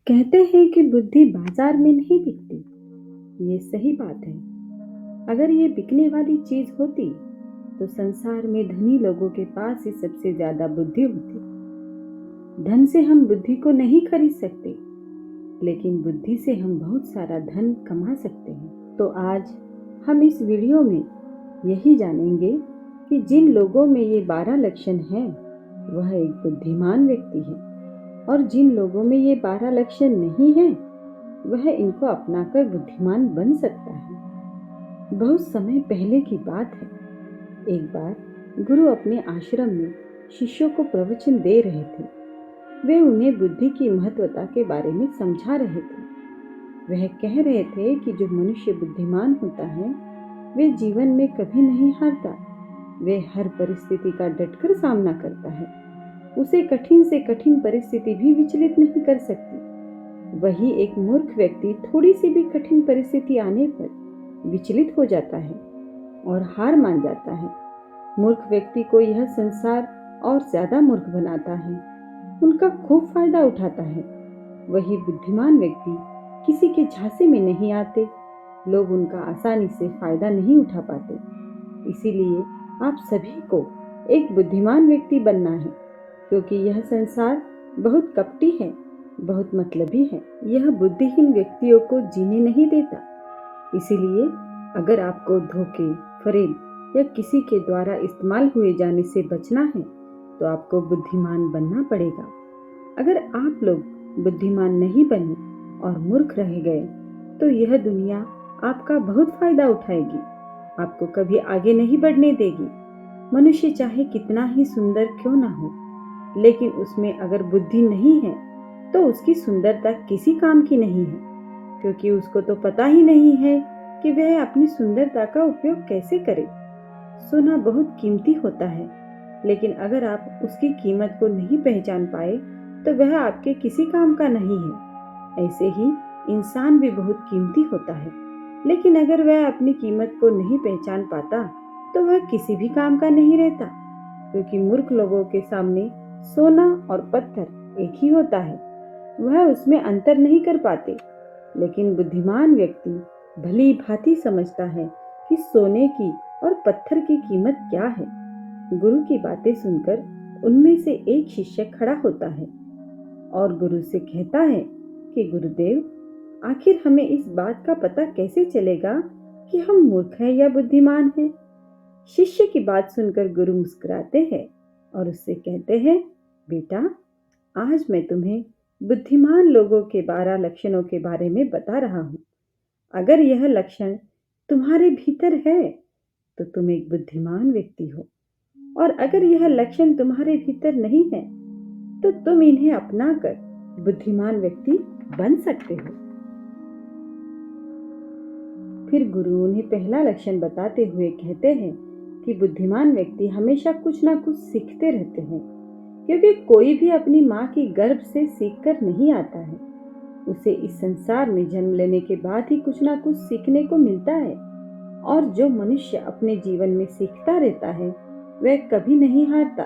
कहते हैं कि बुद्धि बाजार में नहीं बिकती। ये सही बात है। अगर ये बिकने वाली चीज होती तो संसार में धनी लोगों के पास ही सबसे ज्यादा बुद्धि होती। धन से हम बुद्धि को नहीं खरीद सकते, लेकिन बुद्धि से हम बहुत सारा धन कमा सकते हैं। तो आज हम इस वीडियो में यही जानेंगे कि जिन लोगों में ये 12 लक्षण हैं, वह एक बुद्धिमान व्यक्ति है, और जिन लोगों में ये 12 लक्षण नहीं है, वह इनको अपनाकर बुद्धिमान बन सकता है। बहुत समय पहले की बात है। एक बार गुरु अपने आश्रम में शिष्यों को प्रवचन दे रहे थे। वे उन्हें बुद्धि की महत्वता के बारे में समझा रहे थे। वह कह रहे थे कि जो मनुष्य बुद्धिमान होता है, वे जीवन में कभी नहीं हारता। वे हर परिस्थिति का डटकर सामना करता है। उसे कठिन से कठिन परिस्थिति भी विचलित नहीं कर सकती। वही एक मूर्ख व्यक्ति थोड़ी सी भी कठिन परिस्थिति आने पर विचलित हो जाता है और हार मान जाता है। मूर्ख व्यक्ति को यह संसार और ज्यादा मूर्ख बनाता है, उनका खूब फायदा उठाता है। वही बुद्धिमान व्यक्ति किसी के झांसे में नहीं आते। लोग उनका आसानी से फायदा नहीं उठा पाते। इसीलिए आप सभी को एक बुद्धिमान व्यक्ति बनना है, क्योंकि यह संसार बहुत कपटी है, बहुत मतलबी है। यह बुद्धिहीन व्यक्तियों को जीने नहीं देता। इसीलिए अगर आपको धोखे, फरेब या किसी के द्वारा इस्तेमाल हुए जाने से बचना है, तो आपको बुद्धिमान बनना पड़ेगा। अगर आप लोग बुद्धिमान नहीं बने और मूर्ख रह गए, तो यह दुनिया आपका बहुत फायदा उठाएगी, आपको कभी आगे नहीं बढ़ने देगी। मनुष्य चाहे कितना ही सुंदर क्यों ना हो, लेकिन उसमें अगर बुद्धि नहीं है, तो उसकी सुंदरता किसी काम की नहीं है, क्योंकि उसको तो पता ही नहीं है कि वह अपनी सुंदरता का उपयोग कैसे करे। सोना बहुत कीमती होता है, लेकिन अगर आप उसकी कीमत को नहीं पहचान पाए, तो वह आपके किसी काम का नहीं है। ऐसे ही इंसान भी बहुत कीमती होता है, लेकिन अगर वह अपनी कीमत को नहीं पहचान पाता, तो वह किसी भी काम का नहीं रहता। क्योंकि मूर्ख लोगों के सामने सोना और पत्थर एक ही होता है, वह उसमें अंतर नहीं कर पाते। लेकिन बुद्धिमान व्यक्ति भली भांति समझता है कि सोने की और पत्थर की कीमत क्या है। गुरु की बातें सुनकर उनमें से एक शिष्य खड़ा होता है और गुरु से कहता है कि गुरुदेव, आखिर हमें इस बात का पता कैसे चलेगा कि हम मूर्ख हैं या बुद्धिमान हैं? शिष्य की बात सुनकर गुरु मुस्कुराते हैं और उससे कहते हैं, बेटा, आज मैं तुम्हें बुद्धिमान लोगों के 12 लक्षणों के बारे में बता रहा हूँ। अगर यह लक्षण तुम्हारे भीतर है, तो तुम एक बुद्धिमान व्यक्ति हो, और अगर यह लक्षण तुम्हारे भीतर नहीं है, तो तुम इन्हें अपनाकर बुद्धिमान व्यक्ति बन सकते हो। फिर गुरु उन्हें पहला लक्षण बताते हुए कहते हैं कि बुद्धिमान व्यक्ति हमेशा कुछ ना कुछ सीखते रहते हैं, क्योंकि कोई भी अपनी माँ की गर्भ से सीखकर नहीं आता है। उसे इस संसार में जन्म लेने के बाद ही कुछ ना कुछ सीखने को मिलता है। और जो मनुष्य अपने जीवन में सीखता रहता है, वह कभी नहीं हारता,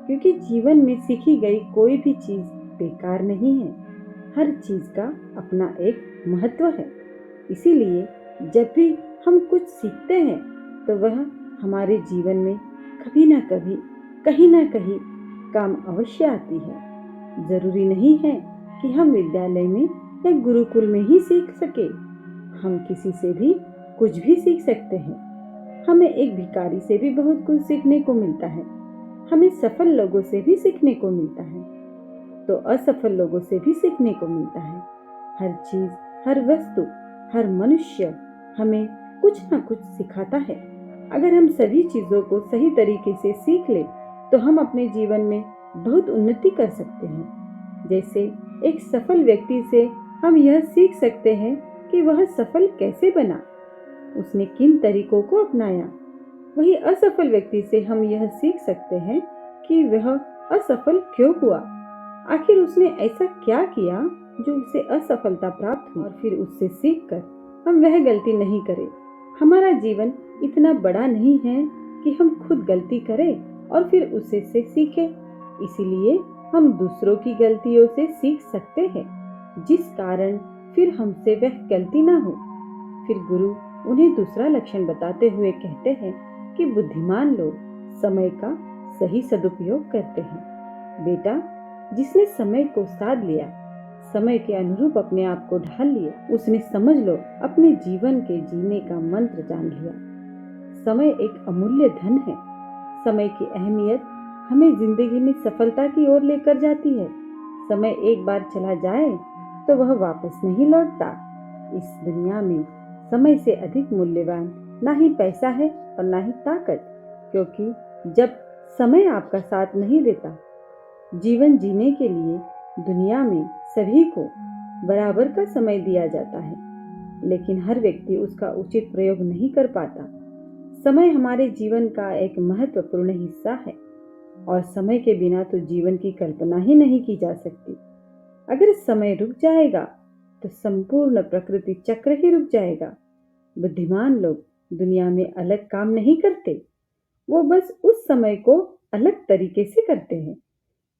क्योंकि जीवन में सीखी गई कोई भी चीज बेकार नहीं है। हर चीज का अपना एक महत्व है। इसीलिए जब भी हम कुछ सीखते हैं, तो वह हमारे जीवन में कभी ना कभी, कहीं ना कहीं काम अवश्य आती है। जरूरी नहीं है कि हम विद्यालय में या गुरुकुल में ही सीख सके। हम किसी से भी कुछ भी सीख सकते हैं। हमें एक भिखारी से भी बहुत कुछ सीखने को मिलता है। हमें सफल लोगों से भी सीखने को मिलता है, तो असफल लोगों से भी सीखने को मिलता है। हर चीज, हर वस्तु, हर मनुष्य हमें कुछ ना कुछ सिखाता है। अगर हम सभी चीजों को सही तरीके से सीख ले, तो हम अपने जीवन में बहुत उन्नति कर सकते हैं। जैसे एक सफल व्यक्ति से हम यह सीख सकते हैं कि वह सफल कैसे बना, उसने किन तरीकों को अपनाया। वही असफल व्यक्ति से हम यह सीख सकते हैं कि वह असफल क्यों हुआ, आखिर उसने ऐसा क्या किया जो उसे असफलता प्राप्त हुई, और फिर उससे सीखकर हम वह गलती नहीं करें। हमारा जीवन इतना बड़ा नहीं है कि हम खुद गलती करें और फिर उससे सीखें। इसीलिए हम दूसरों की गलतियों से सीख सकते हैं। जिस कारण फिर हमसे वह गलती ना हो। फिर गुरु उन्हें दूसरा लक्षण बताते हुए कहते हैं कि बुद्धिमान लोग समय का सही सदुपयोग करते हैं। बेटा, जिसने समय को साध लिया, समय के अनुरूप अपने आप को ढाल लिया, उसने समझ लो अपने जीवन के जीने का मंत्र जान लिया। समय एक अमूल्य धन है। समय की अहमियत हमें जिंदगी में सफलता की ओर लेकर जाती है। समय एक बार चला जाए तो वह वापस नहीं लौटता। इस दुनिया में समय से अधिक मूल्यवान ना ही पैसा है और ना ही ताकत, क्योंकि जब समय आपका साथ नहीं देता, जीवन जीने के लिए दुनिया में सभी को बराबर का समय दिया जाता है, लेकिन हर व्यक्ति उसका उचित प्रयोग नहीं कर पाता। समय हमारे जीवन का एक महत्वपूर्ण हिस्सा है और समय के बिना तो जीवन की कल्पना ही नहीं की जा सकती। अगर समय रुक जाएगा तो संपूर्ण प्रकृति चक्र ही रुक जाएगा। बुद्धिमान लोग दुनिया में अलग काम नहीं करते, वो बस उस समय को अलग तरीके से करते हैं।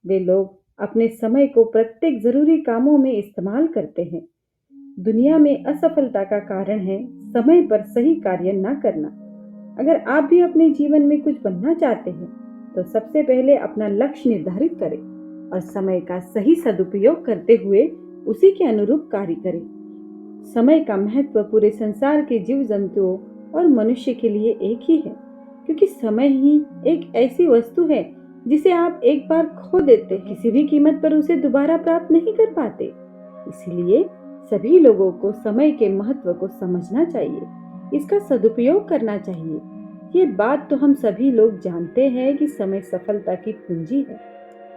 वे लोग अपने समय को प्रत्येक जरूरी कामों में इस्तेमाल करते हैं। दुनिया में असफलता का कारण है समय पर सही कार्य न करना। अगर आप भी अपने जीवन में कुछ बनना चाहते हैं तो सबसे पहले अपना लक्ष्य निर्धारित करें और समय का सही सदुपयोग करते हुए उसी के अनुरूप कार्य करें। समय का महत्व पूरे संसार के जीव जंतुओं और मनुष्य के लिए एक ही है, क्योंकि समय ही एक ऐसी वस्तु है जिसे आप एक बार खो देते हैं, किसी भी कीमत पर उसे दोबारा प्राप्त नहीं कर पाते। इसलिए सभी लोगों को समय के महत्व को समझना चाहिए, इसका सदुपयोग करना चाहिए। ये बात तो हम सभी लोग जानते हैं कि समय सफलता की कुंजी है,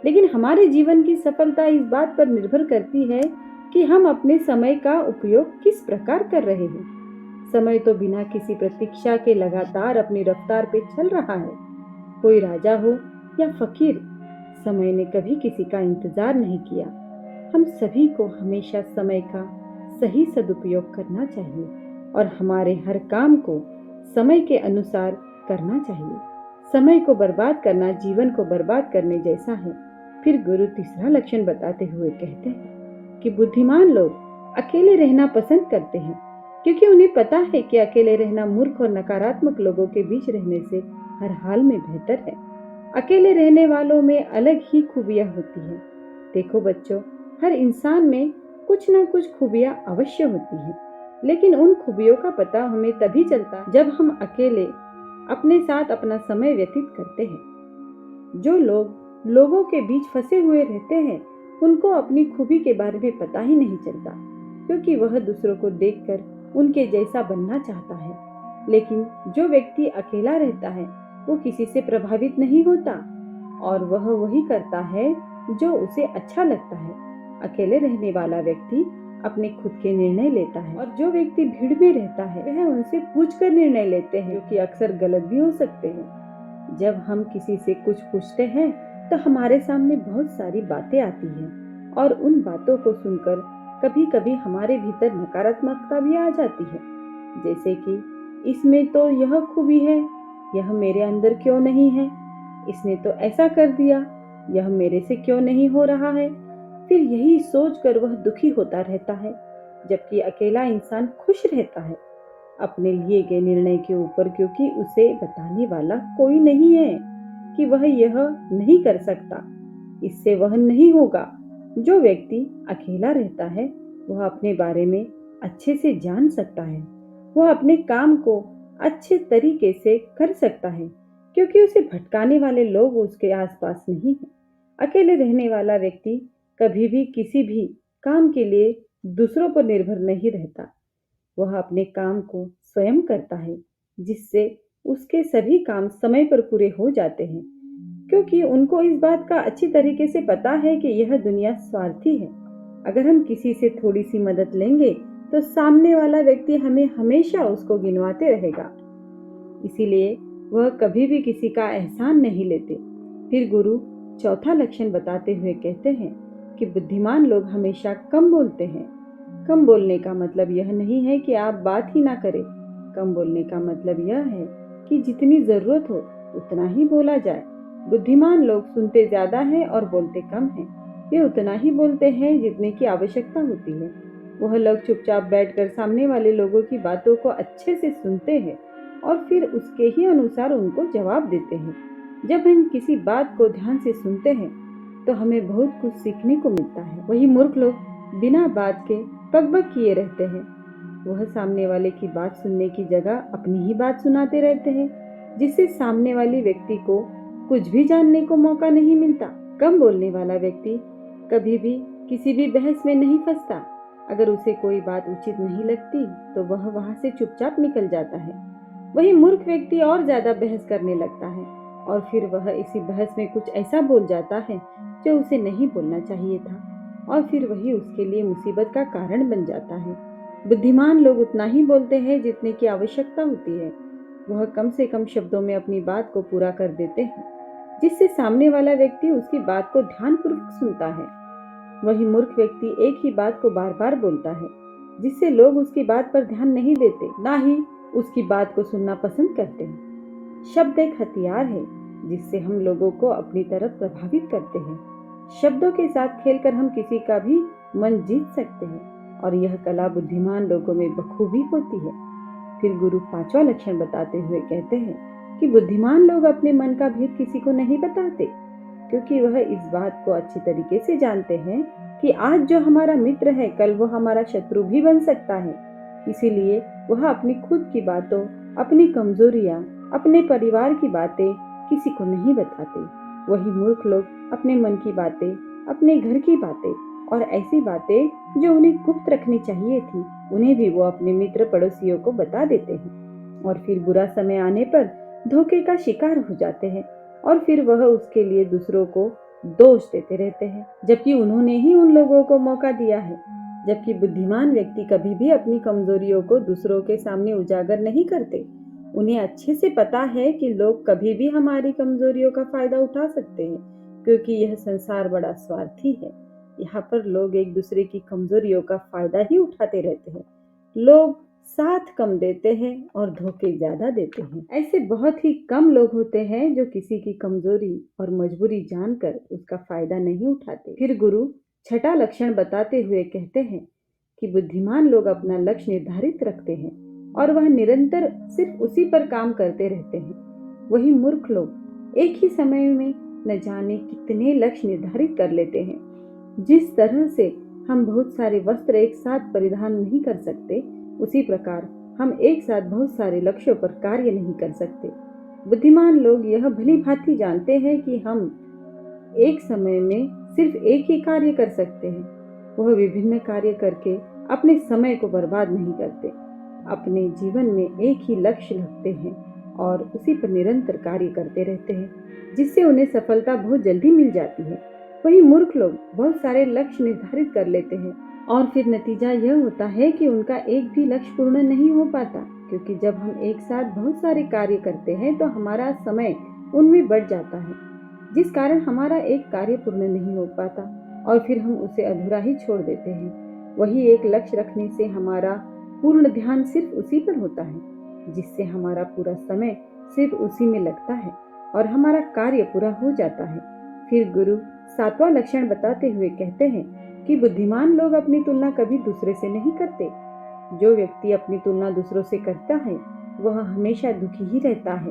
लेकिन हमारे जीवन की सफलता इस बात पर निर्भर करती है कि हम अपने समय का उपयोग किस प्रकार कर रहे हैं। समय तो बिना किसी प्रतीक्षा के लगातार अपनी रफ्तार पे चल रहा है। कोई राजा हो या फकीर, समय ने कभी किसी का इंतजार नहीं किया। हम सभी को हमेशा समय का सही सदुपयोग करना चाहिए और हमारे हर काम को समय के अनुसार करना चाहिए। समय को बर्बाद करना जीवन को बर्बाद करने जैसा है। फिर गुरु तीसरा लक्षण बताते हुए कहते हैं कि बुद्धिमान लोग अकेले रहना पसंद करते हैं, क्योंकि उन्हें पता है कि अकेले रहना मूर्ख और नकारात्मक लोगों के बीच रहने से हर हाल में बेहतर है। अकेले रहने वालों में अलग ही खूबियां होती हैं। देखो बच्चों, हर इंसान में कुछ न कुछ खूबियां अवश्य होती हैं, लेकिन उन खूबियों का पता हमें तभी चलता जब हम अकेले अपने साथ अपना समय व्यतीत करते हैं। जो लोग लोगों के बीच फंसे हुए रहते हैं, उनको अपनी खूबी के बारे में पता ही नहीं चलता, क्योंकि वह दूसरों को देखकर उनके जैसा बनना चाहता है। लेकिन जो व्यक्ति अकेला रहता है वो किसी से प्रभावित नहीं होता और वह वही करता है जो उसे अच्छा लगता है। अकेले रहने वाला व्यक्ति अपने खुद के निर्णय लेता है, और जो व्यक्ति भीड़ में रहता है वह उनसे पूछकर निर्णय लेते हैं, जो कि अक्सर गलत भी हो सकते हैं। जब हम किसी से कुछ पूछते हैं तो हमारे सामने बहुत सारी बातें आती हैं और उन बातों को सुनकर कभी कभी हमारे भीतर नकारात्मकता भी आ जाती है, जैसे कि इसमें तो यह खूबी है, यह मेरे अंदर क्यों नहीं है, इसने तो ऐसा कर दिया, यह मेरे से क्यों नहीं हो रहा है। फिर यही सोचकर वह दुखी होता रहता है, जबकि अकेला इंसान खुश रहता है अपने लिए गए निर्णय के ऊपर, क्योंकि उसे बताने वाला कोई नहीं है कि वह यह नहीं कर सकता, इससे वह नहीं होगा। जो व्यक्ति अकेला रहता है वह अपने बारे में अच्छे से जान सकता है, वह अपने काम को अच्छे तरीके से कर सकता है, क्योंकि उसे भटकाने वाले लोग उसके आसपास नहीं हैं। अकेले रहने वाला व्यक्ति कभी भी किसी भी काम के लिए दूसरों पर निर्भर नहीं रहता। वह अपने काम को स्वयं करता है, जिससे उसके सभी काम समय पर पूरे हो जाते हैं, क्योंकि उनको इस बात का अच्छी तरीके से पता है कि यह दुनिया स्वार्थी है। अगर हम किसी से थोड़ी सी मदद लेंगे तो सामने वाला व्यक्ति हमें हमेशा उसको गिनवाते रहेगा, इसीलिए वह कभी भी किसी का एहसान नहीं लेते। फिर गुरु चौथा लक्षण बताते हुए कहते हैं कि बुद्धिमान लोग हमेशा कम बोलते हैं। कम बोलने का मतलब यह नहीं है कि आप बात ही ना करें। कम बोलने का मतलब यह है कि जितनी जरूरत हो उतना ही बोला जाए। बुद्धिमान लोग सुनते ज्यादा हैं और बोलते कम हैं। वे उतना ही बोलते हैं जितने की आवश्यकता होती है। वह लोग चुपचाप बैठकर सामने वाले लोगों की बातों को अच्छे से सुनते हैं और फिर उसके ही अनुसार उनको जवाब देते हैं। जब हम किसी बात को ध्यान से सुनते हैं तो हमें बहुत कुछ सीखने को मिलता है। वही मूर्ख लोग बिना बात के बकबक किए रहते हैं। वह सामने वाले की बात सुनने की जगह अपनी ही बात सुनाते रहते हैं, जिससे सामने वाले व्यक्ति को कुछ भी जानने को मौका नहीं मिलता। कम बोलने वाला व्यक्ति कभी भी किसी भी बहस में नहीं फंसता। अगर उसे कोई बात उचित नहीं लगती तो वह वहां से चुपचाप निकल जाता है। वही मूर्ख व्यक्ति और ज्यादा बहस करने लगता है और फिर वह इसी बहस में कुछ ऐसा बोल जाता है जो उसे नहीं बोलना चाहिए था और फिर वही उसके लिए मुसीबत का कारण बन जाता है। बुद्धिमान लोग उतना ही बोलते हैं जितने की आवश्यकता होती है। वह कम से कम शब्दों में अपनी बात को पूरा कर देते हैं, जिससे सामने वाला व्यक्ति उसकी बात को ध्यानपूर्वक सुनता है। वही मूर्ख व्यक्ति एक ही बात को बार बार बोलता है, जिससे लोग उसकी बात पर ध्यान नहीं देते, ना ही उसकी बात को सुनना पसंद करते हैं। शब्द एक हथियार है जिससे हम लोगों को अपनी तरफ प्रभावित करते हैं। शब्दों के साथ खेलकर हम किसी का भी मन जीत सकते हैं और यह कला बुद्धिमान लोगों में बखूबी होती है। फिर गुरु पांचवा लक्षण बताते हुए कहते हैं कि बुद्धिमान लोग अपने मन का भेद किसी को नहीं बताते, क्योंकि वह इस बात को अच्छी तरीके से जानते हैं कि आज जो हमारा मित्र है कल वो हमारा शत्रु भी बन सकता है। इसीलिए वह अपनी खुद की बातों, अपनी कमजोरियां, अपने परिवार की बातें किसी को नहीं बताते। वही मूर्ख लोग अपने मन की बातें, अपने घर की बातें और ऐसी बातें जो उन्हें गुप्त रखनी चाहिए थी, उन्हें भी वो अपने मित्र पड़ोसियों को बता देते हैं और फिर बुरा समय आने पर धोखे का शिकार हो जाते हैं और फिर वह उसके लिए दूसरों को दोष देते रहते हैं, जबकि उन्होंने ही उन लोगों को मौका दिया है। जबकि बुद्धिमान व्यक्ति कभी भी अपनी कमजोरियों को दूसरों के सामने उजागर नहीं करते। उन्हें अच्छे से पता है कि लोग कभी भी हमारी कमजोरियों का फायदा उठा सकते हैं, क्योंकि यह संसार बड़ा स्वार्थी है। यहाँ पर लोग एक दूसरे की कमजोरियों का फायदा ही उठाते रहते हैं। लोग साथ कम देते हैं और धोखे ज्यादा देते हैं। ऐसे बहुत ही कम लोग होते हैं जो किसी की कमजोरी और मजबूरी जानकर उसका फायदा नहीं उठाते। फिर गुरु छठा लक्षण बताते हुए कहते हैं कि बुद्धिमान लोग अपना लक्ष्य निर्धारित रखते हैं और वह निरंतर सिर्फ उसी पर काम करते रहते हैं। वही मूर्ख लोग एक ही समय में न जाने कितने लक्ष्य निर्धारित कर लेते हैं। जिस तरह से हम बहुत सारे वस्त्र एक साथ परिधान नहीं कर सकते, उसी प्रकार हम एक साथ बहुत सारे लक्ष्यों पर कार्य नहीं कर सकते। बुद्धिमान लोग यह भली भांति जानते हैं कि हम एक समय में सिर्फ एक ही कार्य कर सकते हैं। वह विभिन्न कार्य करके अपने समय को बर्बाद नहीं करते। अपने जीवन में एक ही लक्ष्य रखते हैं और उसी पर निरंतर कार्य करते रहते हैं, जिससे उन्हें सफलता बहुत जल्दी मिल जाती है। वही मूर्ख लोग बहुत सारे लक्ष्य निर्धारित कर लेते हैं और फिर नतीजा यह होता है कि उनका एक भी लक्ष्य पूर्ण नहीं हो पाता, क्योंकि जब हम एक साथ बहुत सारे कार्य करते हैं तो हमारा समय उनमें बढ़ जाता है, जिस कारण हमारा एक कार्य पूर्ण नहीं हो पाता और फिर हम उसे अधूरा ही छोड़ देते हैं। वही एक लक्ष्य रखने से हमारा पूर्ण ध्यान सिर्फ उसी पर होता है, जिससे हमारा पूरा समय सिर्फ उसी में लगता है और हमारा कार्य पूरा हो जाता है। फिर गुरु सातवां लक्षण बताते हुए कहते हैं कि बुद्धिमान लोग अपनी तुलना कभी दूसरे से नहीं करते। जो व्यक्ति अपनी तुलना दूसरों से करता है वह हमेशा दुखी ही रहता है,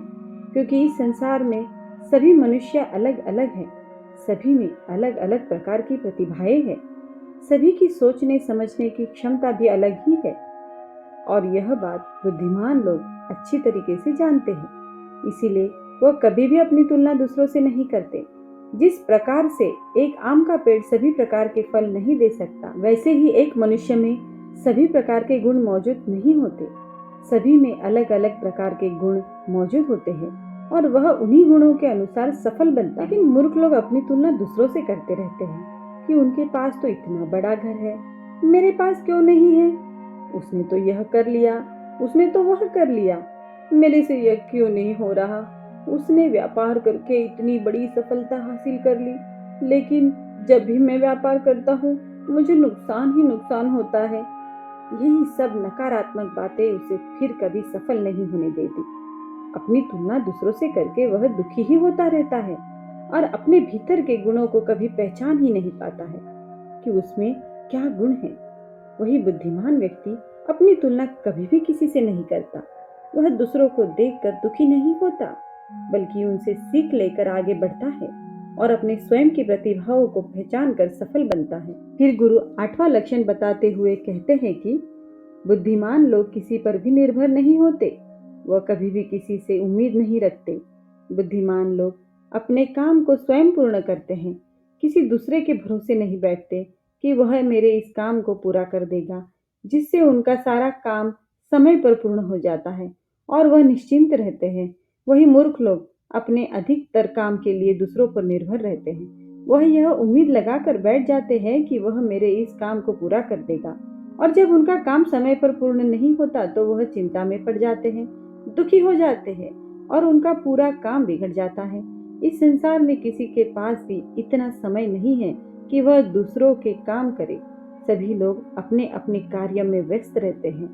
क्योंकि इस संसार में सभी मनुष्य अलग अलग हैं। सभी में अलग अलग प्रकार की प्रतिभाएं हैं। सभी की सोचने समझने की क्षमता भी अलग ही है और यह बात बुद्धिमान लोग अच्छी तरीके से जानते हैं। इसीलिए वह कभी भी अपनी तुलना दूसरों से नहीं करते। जिस प्रकार से एक आम का पेड़ सभी प्रकार के फल नहीं दे सकता, वैसे ही एक मनुष्य में सभी प्रकार के गुण मौजूद नहीं होते। सभी में अलग अलग प्रकार के गुण मौजूद होते हैं और वह उन्हीं गुणों के अनुसार सफल बनता है। लेकिन मूर्ख लोग अपनी तुलना दूसरों से करते रहते हैं कि उनके पास तो इतना बड़ा घर है, मेरे पास क्यों नहीं है? उसने तो यह कर लिया, उसने तो वह कर लिया, मेरे से यह क्यों नहीं हो रहा? उसने व्यापार करके इतनी बड़ी सफलता हासिल कर ली, लेकिन जब भी मैं व्यापार करता हूँ मुझे नुकसान ही नुकसान होता है। यही सब नकारात्मक बातें उसे फिर कभी सफल नहीं होने देती। अपनी तुलना दूसरों से करके वह दुखी ही होता रहता है और अपने भीतर के गुणों को कभी पहचान ही नहीं पाता है कि उसमें क्या गुण है। वही बुद्धिमान व्यक्ति अपनी तुलना कभी भी किसी से नहीं करता। वह दूसरों को देखकर दुखी नहीं होता, बल्कि उनसे सीख लेकर आगे बढ़ता है और अपने स्वयं की प्रतिभाओं को पहचान कर सफल बनता है। फिर गुरु 8वां लक्षण बताते हुए कहते हैं कि बुद्धिमान लोग किसी पर भी निर्भर नहीं होते। वह कभी भी किसी से उम्मीद नहीं रखते। बुद्धिमान लोग अपने काम को स्वयं पूर्ण करते हैं। किसी दूसरे के भरोसे नहीं बैठते कि वह मेरे इस काम को पूरा कर देगा, जिससे उनका सारा काम समय पर पूर्ण हो जाता है और वह निश्चिंत रहते हैं। वही मूर्ख लोग अपने अधिकतर काम के लिए दूसरों पर निर्भर रहते हैं। वह यह उम्मीद लगाकर बैठ जाते हैं कि वह मेरे इस काम को पूरा कर देगा, और जब उनका काम समय पर पूर्ण नहीं होता तो वह चिंता में पड़ जाते हैं, दुखी हो जाते हैं और उनका पूरा काम बिगड़ जाता है। इस संसार में किसी के पास भी इतना समय नहीं है कि वह दूसरों के काम करे। सभी लोग अपने अपने कार्य में व्यस्त रहते हैं।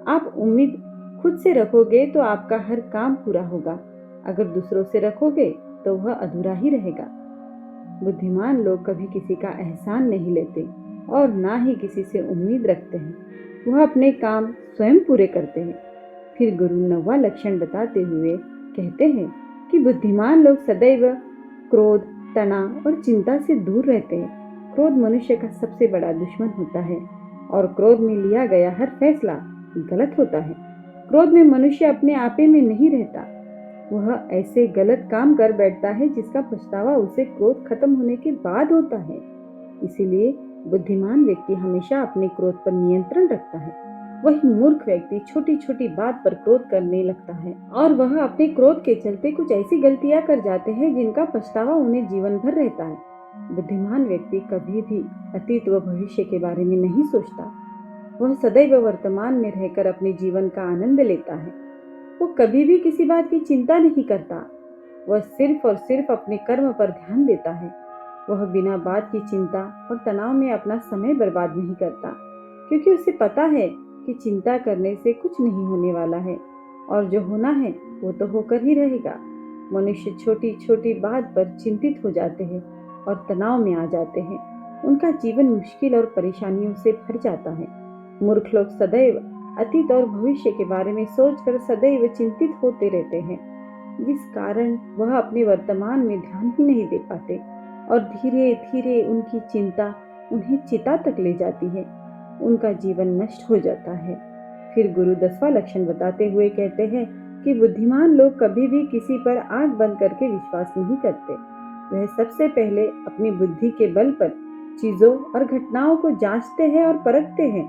आप उम्मीद खुद से रखोगे तो आपका हर काम पूरा होगा। अगर दूसरों से रखोगे तो वह अधूरा ही रहेगा। बुद्धिमान लोग कभी किसी का एहसान नहीं लेते और ना ही किसी से उम्मीद रखते हैं। वह अपने काम स्वयं पूरे करते हैं। फिर गुरु 9वां लक्षण बताते हुए कहते हैं कि बुद्धिमान लोग सदैव क्रोध, तनाव और चिंता से दूर रहते हैं। क्रोध मनुष्य का सबसे बड़ा दुश्मन होता है और क्रोध में लिया गया हर फैसला गलत होता है। क्रोध में मनुष्य अपने आपे में नहीं रहता। वह ऐसे गलत काम कर बैठता है जिसका पछतावा उसे क्रोध खत्म होने के बाद होता है। इसीलिए बुद्धिमान व्यक्ति हमेशा अपने क्रोध पर नियंत्रण रखता है। वही मूर्ख व्यक्ति छोटी छोटी बात पर क्रोध करने लगता है और वह अपने क्रोध के चलते कुछ ऐसी गलतियां कर जाते हैं जिनका पछतावा उन्हें जीवन भर रहता है। बुद्धिमान व्यक्ति कभी भी अतीत व भविष्य के बारे में नहीं सोचता। वह सदैव वर्तमान में रहकर अपने जीवन का आनंद लेता है। वो कभी भी किसी बात की चिंता नहीं करता। वह सिर्फ और सिर्फ अपने कर्म पर ध्यान देता है। वह बिना बात की चिंता और तनाव में अपना समय बर्बाद नहीं करता, क्योंकि उसे पता है कि चिंता करने से कुछ नहीं होने वाला है और जो होना है वो तो होकर ही रहेगा। मनुष्य छोटी छोटी बात पर चिंतित हो जाते हैं और तनाव में आ जाते हैं। उनका जीवन मुश्किल और परेशानियों से भर जाता है। मूर्ख लोग सदैव अतीत और भविष्य के बारे में सोचकर सदैव चिंतित होते रहते हैं, जिस कारण वह अपने वर्तमान में ध्यान ही नहीं दे पाते और धीरे धीरे उनकी चिंता उन्हें चिता तक ले जाती है। उनका जीवन नष्ट हो जाता है। फिर गुरु 10वां लक्षण बताते हुए कहते हैं कि बुद्धिमान लोग कभी भी किसी पर आंख बंद करके विश्वास नहीं करते। वह सबसे पहले अपनी बुद्धि के बल पर चीजों और घटनाओं को जांचते हैं और परखते हैं।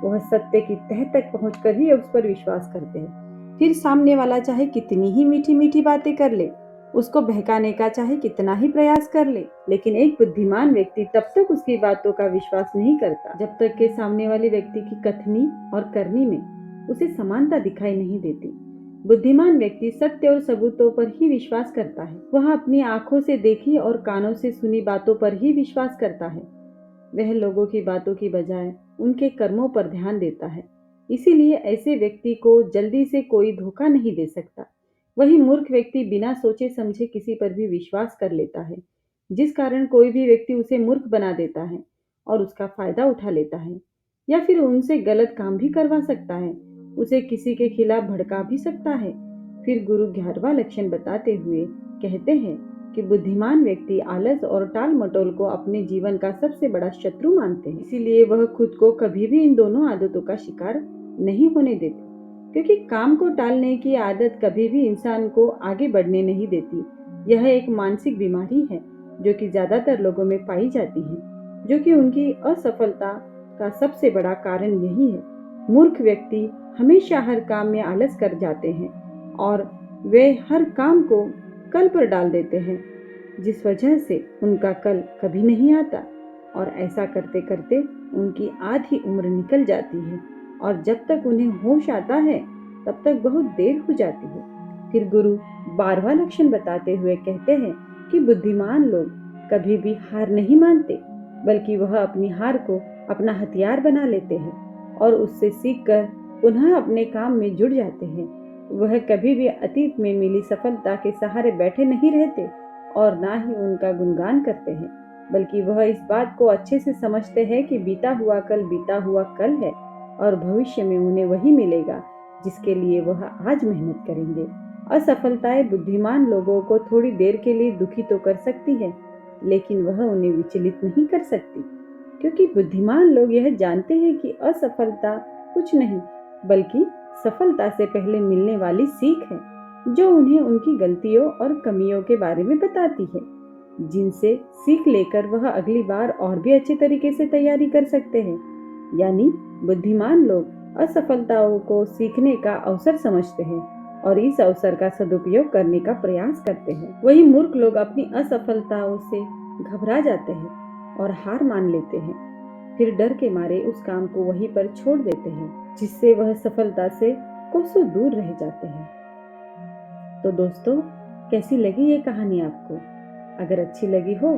वह सत्य की तह तक पहुंचकर ही उस पर विश्वास करते हैं। फिर सामने वाला चाहे कितनी ही मीठी मीठी बातें कर ले, उसको बहकाने का चाहे कितना ही प्रयास कर ले, लेकिन एक बुद्धिमान व्यक्ति तब तक उसकी बातों का विश्वास नहीं करता जब तक कि सामने वाले व्यक्ति की कथनी और करनी में उसे समानता दिखाई नहीं देती। बुद्धिमान व्यक्ति सत्य और सबूतों पर ही विश्वास करता है। वह अपनी आंखों से देखी और कानों से सुनी बातों पर ही विश्वास करता है। वह लोगों की बातों की बजाय उनके कर्मों पर ध्यान देता है। इसीलिए ऐसे व्यक्ति को जल्दी से कोई धोखा नहीं दे सकता। वही मूर्ख व्यक्ति बिना सोचे समझे किसी पर भी विश्वास कर लेता है, जिस कारण कोई भी व्यक्ति उसे मूर्ख बना देता है और उसका फायदा उठा लेता है, या फिर उनसे गलत काम भी करवा सकता है, उसे किसी के खिलाफ भड़का भी सकता है। फिर गुरु 11वां लक्षण बताते हुए कहते हैं कि बुद्धिमान व्यक्ति आलस और टाल मटोल को अपने जीवन का सबसे बड़ा शत्रु मानते हैं। इसीलिए वह खुद को कभी भी इन दोनों आदतों का शिकार नहीं होने देते, क्योंकि काम को टालने की आदत कभी भी इंसान को आगे बढ़ने नहीं देती। यह एक मानसिक बीमारी है जो कि ज्यादातर लोगों में पाई जाती है, जो कि उनकी असफलता का सबसे बड़ा कारण यही है। मूर्ख व्यक्ति हमेशा हर काम में आलस कर जाते हैं और वे हर काम को कल पर डाल देते हैं, जिस वजह से उनका कल कभी नहीं आता और ऐसा करते करते उनकी आधी उम्र निकल जाती है और जब तक उन्हें होश आता है तब तक बहुत देर हो जाती है। फिर गुरु 12वां लक्षण बताते हुए कहते हैं कि बुद्धिमान लोग कभी भी हार नहीं मानते, बल्कि वह अपनी हार को अपना हथियार बना लेते हैं और उससे सीखकर पुनः अपने काम में जुड़ जाते हैं। वह कभी भी अतीत में मिली सफलता के सहारे बैठे नहीं रहते और ना ही उनका गुणगान करते हैं, बल्कि वह इस बात को अच्छे से समझते हैं कि बीता हुआ कल है और भविष्य में उन्हें वही मिलेगा जिसके लिए वह आज मेहनत करेंगे। असफलताएं बुद्धिमान लोगों को थोड़ी देर के लिए दुखी तो कर सकती है, लेकिन वह उन्हें विचलित नहीं कर सकती, क्योंकि बुद्धिमान लोग यह जानते हैं कि असफलता कुछ नहीं बल्कि सफलता से पहले मिलने वाली सीख है, जो उन्हें उनकी गलतियों और कमियों के बारे में बताती है, जिनसे सीख लेकर वह अगली बार और भी अच्छे तरीके से तैयारी कर सकते हैं। यानी बुद्धिमान लोग असफलताओं को सीखने का अवसर समझते हैं और इस अवसर का सदुपयोग करने का प्रयास करते हैं। वही मूर्ख लोग अपनी असफलताओं से घबरा जाते हैं और हार मान लेते हैं, फिर डर के मारे उस काम को वहीं पर छोड़ देते हैं, जिससे वह सफलता से कोसों दूर रह जाते हैं। तो दोस्तों, कैसी लगी ये कहानी आपको? अगर अच्छी लगी हो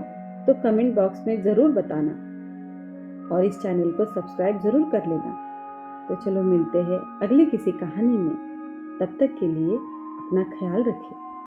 तो कमेंट बॉक्स में ज़रूर बताना और इस चैनल को सब्सक्राइब ज़रूर कर लेना। तो चलो मिलते हैं अगली किसी कहानी में। तब तक के लिए अपना ख्याल रखें।